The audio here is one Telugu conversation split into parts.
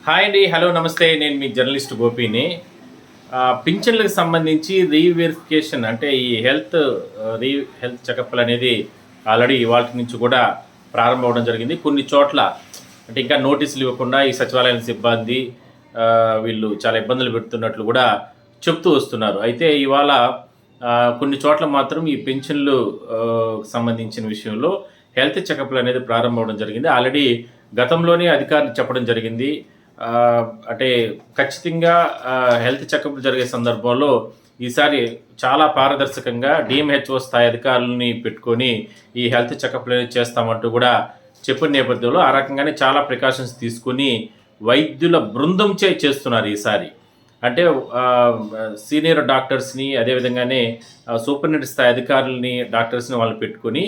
హాయ్ అండి, హలో, నమస్తే. నేను మీ జర్నలిస్ట్ గోపిని. పింఛన్లకు సంబంధించి రీవెరిఫికేషన్ అంటే ఈ హెల్త్ చెకప్లు అనేది ఆల్రెడీ ఇవాళ నుంచి కూడా ప్రారంభం అవ్వడం జరిగింది. కొన్ని చోట్ల అంటే ఇంకా నోటీసులు ఇవ్వకుండా ఈ సచివాలయం సిబ్బంది వీళ్ళు చాలా ఇబ్బందులు పెడుతున్నట్లు కూడా చెప్తూ వస్తున్నారు. అయితే ఇవాళ కొన్ని చోట్ల మాత్రం ఈ పెన్షన్లు సంబంధించిన విషయంలో హెల్త్ చెకప్లు అనేది ప్రారంభం అవడం జరిగింది. ఆల్రెడీ గతంలోనే అధికారులు చెప్పడం జరిగింది. అంటే ఖచ్చితంగా హెల్త్ చెకప్లు జరిగే సందర్భంలో ఈసారి చాలా పారదర్శకంగా డిఎంహెచ్ఓ స్థాయి అధికారులని పెట్టుకొని ఈ హెల్త్ చెకప్లు అనేది చేస్తామంటూ కూడా చెప్పిన నేపథ్యంలో ఆ రకంగానే చాలా ప్రికాషన్స్ తీసుకుని వైద్యుల బృందంచే చేస్తున్నారు ఈసారి. అంటే సీనియర్ డాక్టర్స్ని, అదేవిధంగానే సూపరింటెండెంట్ స్థాయి అధికారులని, డాక్టర్స్ని వాళ్ళు పెట్టుకొని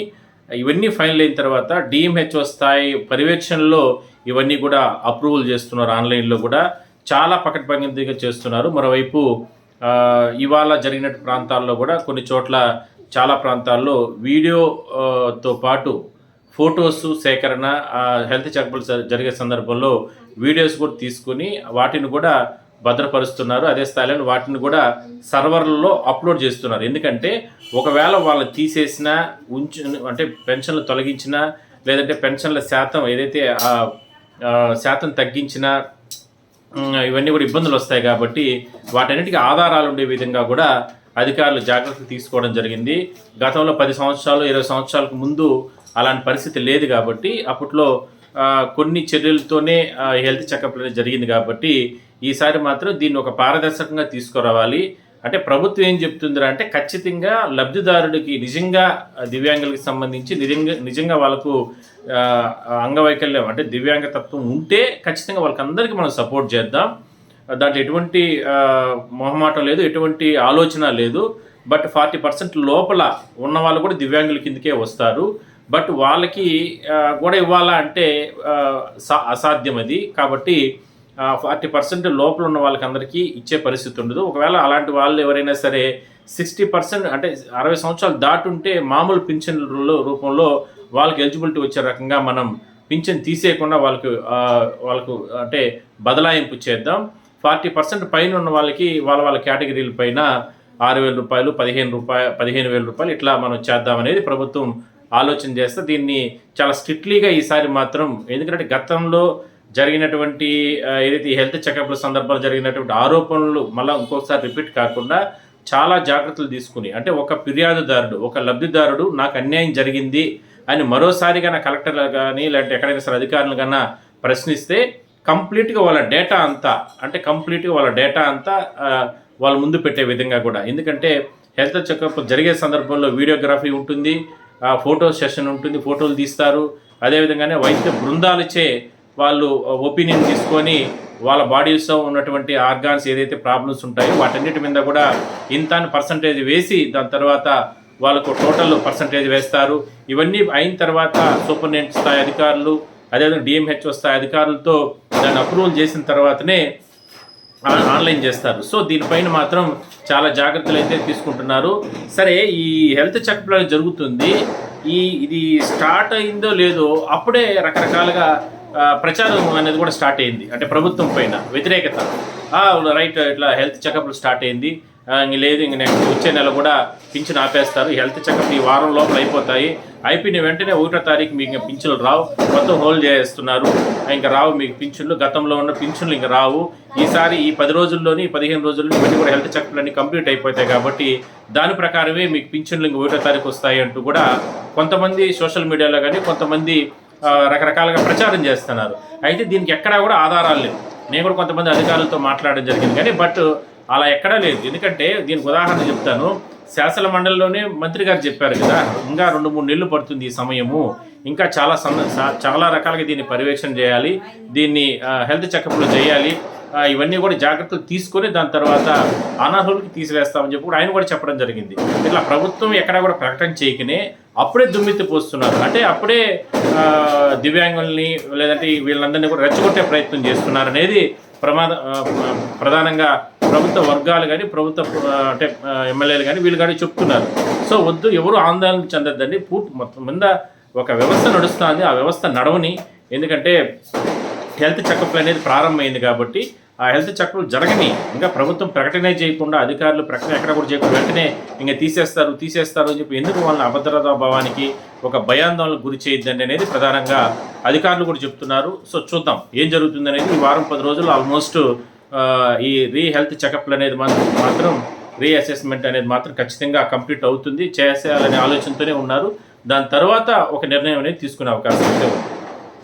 ఇవన్నీ ఫైనల్ అయిన తర్వాత డిఎంహెచ్ఓ స్థాయి పర్యవేక్షణలో ఇవన్నీ కూడా అప్రూవల్ చేస్తున్నారు. ఆన్లైన్లో కూడా చాలా పకడ్బందీగా చేస్తున్నారు. మరోవైపు ఇవాళ జరిగిన ప్రాంతాల్లో కూడా కొన్ని చోట్ల చాలా ప్రాంతాల్లో వీడియోతో పాటు ఫొటోస్ సేకరణ, హెల్త్ చెకప్లు జరిగే సందర్భంలో వీడియోస్ కూడా తీసుకుని వాటిని కూడా భద్రపరుస్తున్నారు. అదే స్థాయిలో వాటిని కూడా సర్వర్లలో అప్లోడ్ చేస్తున్నారు. ఎందుకంటే ఒకవేళ వాళ్ళు తీసేసినా అంటే పెన్షన్లు తొలగించినా, లేదంటే పెన్షన్ల శాతం ఏదైతే శాతం తగ్గించినా ఇవన్నీ కూడా ఇబ్బందులు వస్తాయి. కాబట్టి వాటన్నిటికీ ఆధారాలు ఉండే విధంగా కూడా అధికారులు జాగ్రత్తలు తీసుకోవడం జరిగింది. గతంలో 10 సంవత్సరాలు 20 సంవత్సరాలకు ముందు అలాంటి పరిస్థితి లేదు. కాబట్టి అప్పట్లో కొన్ని చర్యలతోనే హెల్త్ చెకప్ అనేది జరిగింది. కాబట్టి ఈసారి మాత్రం దీన్ని ఒక పారదర్శకంగా తీసుకురావాలి. అంటే ప్రభుత్వం ఏం చెప్తుందిరా అంటే ఖచ్చితంగా లబ్ధిదారుడికి నిజంగా దివ్యాంగులకు సంబంధించి నిజంగా వాళ్ళకు అంగవైకల్యం అంటే దివ్యాంగతత్వం ఉంటే ఖచ్చితంగా వాళ్ళకందరికీ మనం సపోర్ట్ చేద్దాం. దాంట్లో ఎటువంటి మొహమాటం లేదు, ఎటువంటి ఆలోచన లేదు. బట్ 40% లోపల ఉన్న వాళ్ళు కూడా దివ్యాంగుల కిందకే వస్తారు. బట్ వాళ్ళకి కూడా ఇవ్వాలా అంటే అసాధ్యం అది. కాబట్టి 40% లోపల ఉన్న వాళ్ళకి అందరికీ ఇచ్చే పరిస్థితి ఉండదు. ఒకవేళ అలాంటి వాళ్ళు ఎవరైనా సరే 60% అంటే 60 సంవత్సరాలు దాటుంటే మామూలు పింఛన్ల రూపంలో వాళ్ళకి ఎలిజిబిలిటీ వచ్చే రకంగా మనం పింఛన్ తీసేయకుండా వాళ్ళకు అంటే బదలాయింపు చేద్దాం. 40% పైన ఉన్న వాళ్ళకి వాళ్ళ కేటగిరీల పైన 6,000 రూపాయలు, 15,000 రూపాయలు ఇట్లా మనం చేద్దామనేది ప్రభుత్వం ఆలోచన చేస్తే దీన్ని చాలా స్ట్రిక్ట్లీగా ఈసారి మాత్రం, ఎందుకంటే గతంలో జరిగినటువంటి ఏదైతే హెల్త్ చెకప్ల సందర్భాలు జరిగినటువంటి ఆరోపణలు మళ్ళీ ఇంకొకసారి రిపీట్ కాకుండా చాలా జాగ్రత్తలు తీసుకుని, అంటే ఒక ఫిర్యాదుదారుడు, ఒక లబ్ధిదారుడు నాకు అన్యాయం జరిగింది అని మరోసారిగా నా కలెక్టర్లు కానీ లేదంటే ఎక్కడైనా సరే అధికారులు కన్నా ప్రశ్నిస్తే కంప్లీట్గా వాళ్ళ డేటా అంతా వాళ్ళ ముందు పెట్టే విధంగా కూడా. ఎందుకంటే హెల్త్ చెకప్ జరిగే సందర్భంలో వీడియోగ్రఫీ ఉంటుంది, ఫోటో సెషన్ ఉంటుంది, ఫోటోలు తీస్తారు. అదేవిధంగానే వైద్య బృందాలచే వాళ్ళు ఒపీనియన్ తీసుకొని వాళ్ళ బాడీస్లో ఉన్నటువంటి ఆర్గాన్స్ ఏదైతే ప్రాబ్లమ్స్ ఉంటాయో వాటన్నిటి మీద కూడా ఇంత పర్సంటేజ్ వేసి దాని తర్వాత వాళ్ళకు టోటల్ పర్సంటేజ్ వేస్తారు. ఇవన్నీ అయిన తర్వాత సూపరింటెండెంట్ స్థాయి అధికారులు, అదేవిధంగా డిఎంహెచ్ఓ స్థాయి అధికారులతో దాన్ని అప్రూవల్ చేసిన తర్వాతనే ఆన్లైన్ చేస్తారు. సో దీనిపైన మాత్రం చాలా జాగ్రత్తలు అయితే తీసుకుంటున్నారు. సరే, ఈ హెల్త్ చెకప్లో జరుగుతుంది, ఇది స్టార్ట్ అయిందో లేదో అప్పుడే రకరకాలుగా ప్రచారం అనేది కూడా స్టార్ట్ అయింది. అంటే ప్రభుత్వం పైన వ్యతిరేకత, రైట్ ఇట్లా హెల్త్ చెకప్లు స్టార్ట్ అయింది, లేదు ఇంక నెక్స్ట్ వచ్చే నెల కూడా పింఛన్ ఆపేస్తారు, హెల్త్ చెకప్ ఈ వారం లోపల అయిపోతాయి, అయిపోయిన వెంటనే 1వ తారీఖు మీకు పింఛన్లు రావు, మొత్తం హోల్డ్ చేస్తున్నారు, ఇంకా రావు మీకు పింఛన్లు, గతంలో ఉన్న పింఛన్లు ఇంకా రావు, ఈసారి ఈ 10 రోజుల్లోని 15 రోజుల్లో ఇవన్నీ కూడా హెల్త్ చెకప్లు అన్నీ కంప్లీట్ అయిపోతాయి కాబట్టి దాని ప్రకారమే మీకు పింఛన్లు ఇంక 1వ తారీఖు వస్తాయి అంటూ కూడా కొంతమంది సోషల్ మీడియాలో కానీ కొంతమంది రకరకాలుగా ప్రచారం చేస్తున్నారు. అయితే దీనికి ఎక్కడా కూడా ఆధారాలు లేవు. నేను కూడా కొంతమంది అధికారులతో మాట్లాడడం జరిగింది కానీ బట్ అలా ఎక్కడా లేదు. ఎందుకంటే దీనికి ఉదాహరణ చెప్తాను. శాసన మండలిలోనే మంత్రి గారు చెప్పారు కదా, ఇంకా 2-3 నెలలు పడుతుంది ఈ సమయము, ఇంకా చాలా రకాలుగా దీన్ని పర్యవేక్షణ చేయాలి, దీన్ని హెల్త్ చెకప్లు చేయాలి, ఇవన్నీ కూడా జాగ్రత్తలు తీసుకొని దాని తర్వాత అనర్హులకి తీసివేస్తామని చెప్పి కూడా ఆయన కూడా చెప్పడం జరిగింది. ఇట్లా ప్రభుత్వం ఎక్కడా కూడా ప్రకటన చేయకనే అప్పుడే దుమ్మెత్తి పోస్తున్నారు. అంటే అప్పుడే దివ్యాంగుల్ని లేదంటే వీళ్ళందరినీ కూడా రెచ్చగొట్టే ప్రయత్నం చేస్తున్నారు అనేది ప్రధానంగా ప్రభుత్వ వర్గాలు కానీ ప్రభుత్వ అంటే ఎమ్మెల్యేలు కానీ వీళ్ళు కానీ చెప్తున్నారు. సో వద్దు, ఎవరు ఆందోళన చెందొద్దండి. మొత్తం మీద ఒక వ్యవస్థ నడుస్తుంది, ఆ వ్యవస్థ నడవని. ఎందుకంటే హెల్త్ చెకప్లు అనేది ప్రారంభమైంది కాబట్టి ఆ హెల్త్ చెకప్లు జరగని ఇంకా ప్రభుత్వం ప్రకటనే చేయకుండా అధికారులు ప్రకటన ఎక్కడ కూడా చేయకుండా వెంటనే ఇంకా తీసేస్తారు అని చెప్పి ఎందుకు వాళ్ళని అభద్రతా భావానికి ఒక భయాందోళనకు గురి చేయొద్దండి అనేది ప్రధానంగా అధికారులు కూడా చెప్తున్నారు. సో చూద్దాం ఏం జరుగుతుంది అనేది. ఈ వారం 10 రోజులు ఆల్మోస్ట్ ఈ హెల్త్ చెకప్లు అనేది మాత్రం రీఅసెస్మెంట్ అనేది మాత్రం ఖచ్చితంగా కంప్లీట్ అవుతుంది, చేసేయాలనే ఆలోచనతోనే ఉన్నారు. దాని తర్వాత ఒక నిర్ణయం అనేది తీసుకునే అవకాశం అయితే ఉంది.